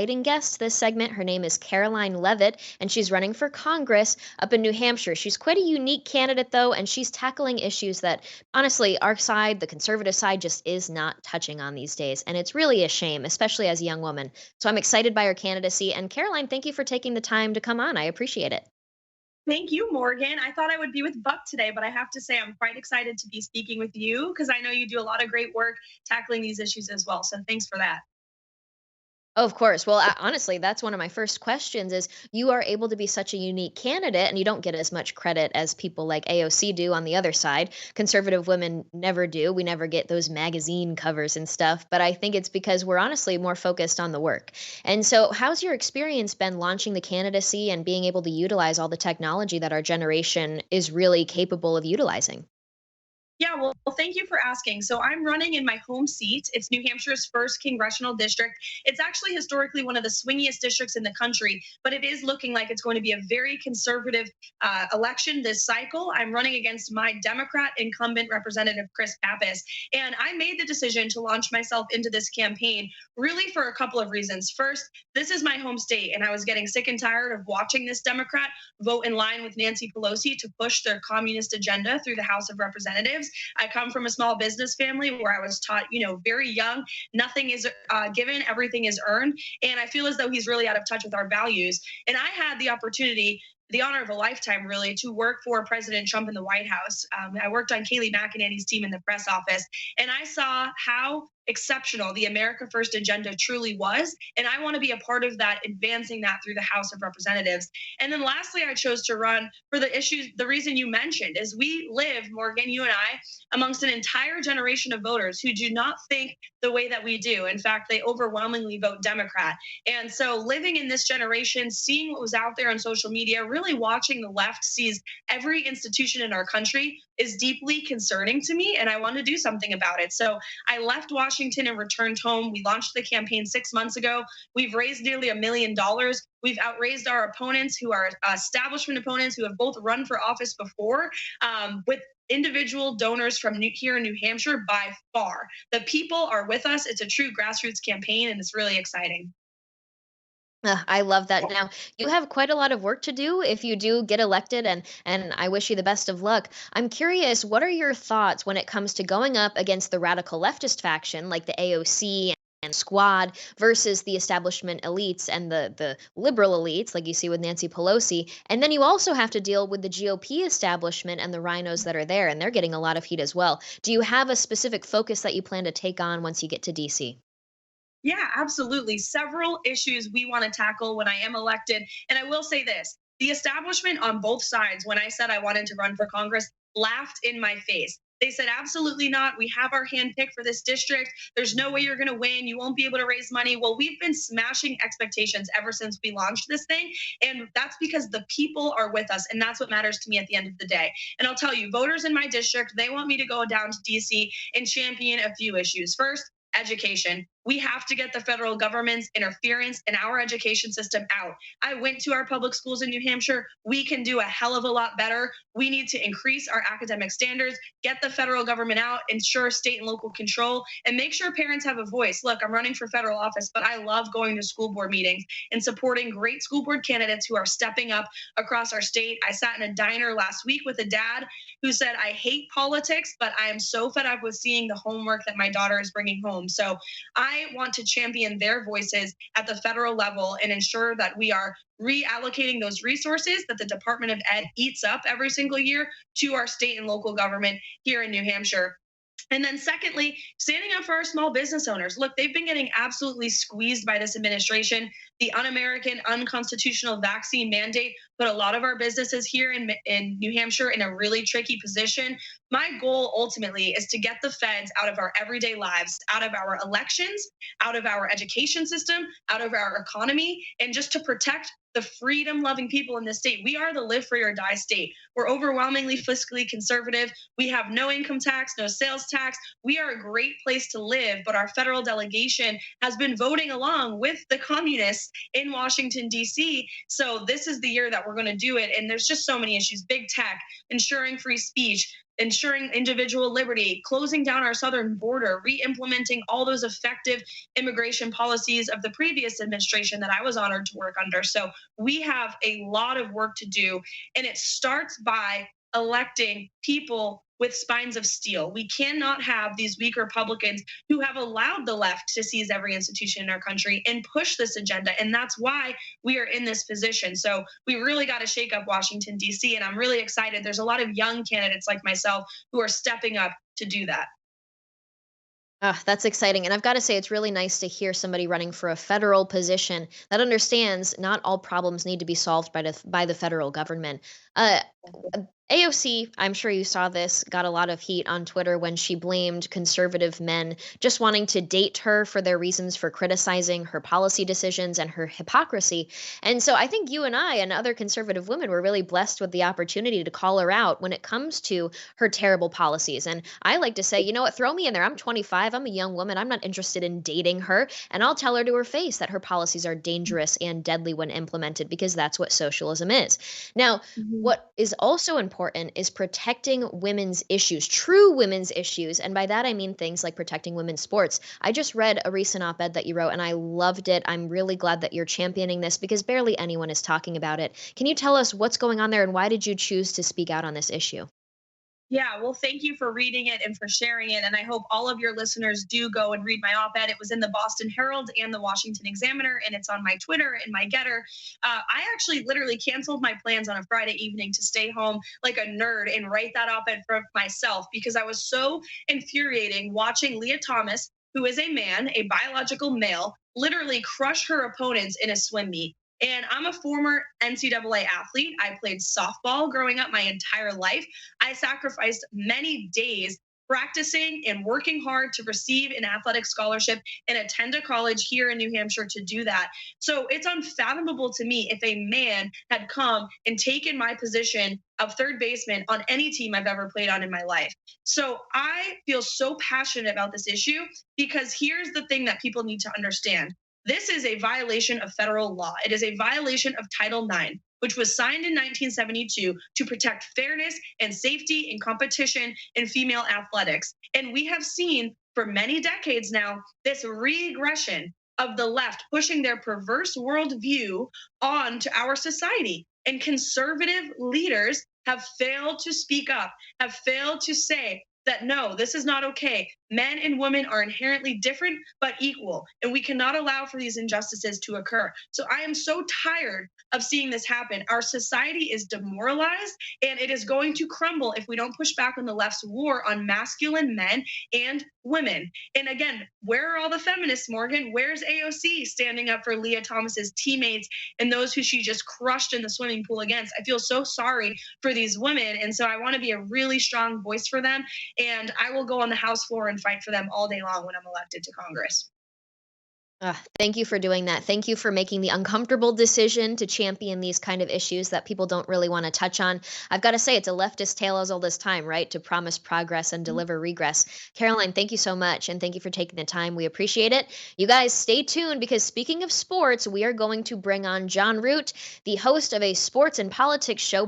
exciting guest this segment. Her name is Karoline Leavitt, and she's running for Congress up in New Hampshire. She's quite a unique candidate, though, and she's tackling issues that, honestly, our side, the conservative side, just is not touching on these days. And it's really a shame, especially as a young woman. So I'm excited by her candidacy. And Caroline, thank you for taking the time to come on. I appreciate it. Thank you, Morgan. I thought I would be with Buck today, but I have to say I'm quite excited to be speaking with you because I know you do a lot of great work tackling these issues as well. So thanks for that. Oh, of course. Well, honestly, that's one of my first questions is you are able to be such a unique candidate and you don't get as much credit as people like AOC do on the other side. Conservative women never do. We never get those magazine covers and stuff, but I think it's because we're honestly more focused on the work. And so, how's your experience been launching the candidacy and being able to utilize all the technology that our generation is really capable of utilizing? Yeah, well, thank you for asking. So I'm running in my home seat. It's New Hampshire's first congressional district. It's actually historically one of the swingiest districts in the country, but it is looking like it's going to be a very conservative election this cycle. I'm running against my Democrat incumbent representative, Chris Pappas. And I made the decision to launch myself into this campaign really for a couple of reasons. First, this is my home state, and I was getting sick and tired of watching this Democrat vote in line with Nancy Pelosi to push their communist agenda through the House of Representatives. I come from a small business family where I was taught, very young, nothing is given, everything is earned. And I feel as though he's really out of touch with our values. And I had the opportunity, the honor of a lifetime, really, to work for President Trump in the White House. I worked on Kayleigh McEnany's team in the press office, and I saw how exceptional the America First agenda truly was. And I want to be a part of that, advancing that through the House of Representatives. And then lastly, I chose to run for the issues. The reason you mentioned is we live, Morgan, you and I, amongst an entire generation of voters who do not think the way that we do. In fact, they overwhelmingly vote Democrat. And so living in this generation, seeing what was out there on social media, really watching the left seize every institution in our country is deeply concerning to me. And I want to do something about it. So I left Washington and returned home. We launched the campaign 6 months ago. We've raised nearly $1 million. We've outraised our opponents, who are establishment opponents who have both run for office before, with individual donors from here in New Hampshire by far. The people are with us. It's a true grassroots campaign, and it's really exciting. I love that. Now, you have quite a lot of work to do if you do get elected, and I wish you the best of luck. I'm curious, what are your thoughts when it comes to going up against the radical leftist faction like the AOC and Squad versus the establishment elites and the liberal elites, like you see with Nancy Pelosi? And then you also have to deal with the GOP establishment and the rhinos that are there, and they're getting a lot of heat as well. Do you have a specific focus that you plan to take on once you get to DC? Yeah, absolutely. Several issues we want to tackle when I am elected. And I will say this: the establishment on both sides, when I said I wanted to run for Congress, laughed in my face. They said, absolutely not. We have our hand picked for this district. There's no way you're going to win. You won't be able to raise money. Well, we've been smashing expectations ever since we launched this thing. And that's because the people are with us. And that's what matters to me at the end of the day. And I'll tell you, voters in my district, they want me to go down to DC and champion a few issues. First, education. We have to get the federal government's interference in our education system out. I went to our public schools in New Hampshire. We can do a hell of a lot better. We need to increase our academic standards, get the federal government out, ensure state and local control, and make sure parents have a voice. Look, I'm running for federal office, but I love going to school board meetings and supporting great school board candidates who are stepping up across our state. I sat in a diner last week with a dad who said, I hate politics, but I am so fed up with seeing the homework that my daughter is bringing home. So I want to champion their voices at the federal level and ensure that we are reallocating those resources that the Department of Ed eats up every single year to our state and local government here in New Hampshire. And then secondly, standing up for our small business owners. Look, they've been getting absolutely squeezed by this administration. The un-American, unconstitutional vaccine mandate put a lot of our businesses here in New Hampshire in a really tricky position. My goal ultimately is to get the feds out of our everyday lives, out of our elections, out of our education system, out of our economy, and just to protect the freedom loving people in this state. We are the live free or die state. We're overwhelmingly fiscally conservative. We have no income tax, no sales tax. We are a great place to live, but our federal delegation has been voting along with the communists in Washington, D.C. So this is the year that we're going to do it. And there's just so many issues: big tech, ensuring free speech, ensuring individual liberty, closing down our southern border, re implementing all those effective immigration policies of the previous administration that I was honored to work under. So we have a lot of work to do. And it starts by electing people with spines of steel. We cannot have these weak Republicans who have allowed the left to seize every institution in our country and push this agenda. And that's why we are in this position. So we really got to shake up Washington, D.C. And I'm really excited. There's a lot of young candidates like myself who are stepping up to do that. Ah, that's exciting. And I've got to say, it's really nice to hear somebody running for a federal position that understands not all problems need to be solved by the federal government. Uh, AOC, I'm sure you saw this, got a lot of heat on Twitter when she blamed conservative men just wanting to date her for their reasons for criticizing her policy decisions and her hypocrisy. And so I think you and I and other conservative women were really blessed with the opportunity to call her out when it comes to her terrible policies. And I like to say, you know what, throw me in there. I'm 25. I'm a young woman. I'm not interested in dating her. And I'll tell her to her face that her policies are dangerous and deadly when implemented because that's what socialism is. Now, Mhm. what is also important is protecting women's issues, true women's issues. And by that, I mean things like protecting women's sports. I just read a recent op ed that you wrote and I loved it. I'm really glad that you're championing this because barely anyone is talking about it. Can you tell us what's going on there and why did you choose to speak out on this issue? Yeah, well, thank you for reading it and for sharing it. And I hope all of your listeners do go and read my op ed. It was in the Boston Herald and the Washington Examiner, and it's on my Twitter and my Getter. I actually literally canceled my plans on a Friday evening to stay home like a nerd and write that op ed for myself because I was so infuriating watching Leah Thomas, who is a man, a biological male, literally crush her opponents in a swim meet. And I'm a former NCAA athlete. I played softball growing up my entire life. I sacrificed many days practicing and working hard to receive an athletic scholarship and attend a college here in New Hampshire to do that. So it's unfathomable to me if a man had come and taken my position of third baseman on any team I've ever played on in my life. So I feel so passionate about this issue because here's the thing that people need to understand. This is a violation of federal law. It is a violation of Title IX, which was signed in 1972 to protect fairness and safety and competition in female athletics. And we have seen for many decades now this regression of the left pushing their perverse worldview onto our society. And conservative leaders have failed to speak up, have failed to say that no, this is not okay. Men and women are inherently different but equal, and we cannot allow for these injustices to occur. So I am so tired of seeing this happen. Our society is demoralized, and it is going to crumble if we don't push back on the left's war on masculine men and women. And again, where are all the feminists, Morgan? Where's AOC standing up for Leah Thomas's teammates and those who she just crushed in the swimming pool against? I feel so sorry for these women, and so I want to be a really strong voice for them. And I will go on the House floor and fight for them all day long when I'm elected to Congress. Thank you for doing that. Thank you for making the uncomfortable decision to champion these kind of issues that people don't really want to touch on. I've got to say, it's a leftist tale as old as time, right? To promise progress and deliver regress. Caroline, thank you so much. And thank you for taking the time. We appreciate it. You guys stay tuned because speaking of sports, we are going to bring on John Root, the host of a sports and politics show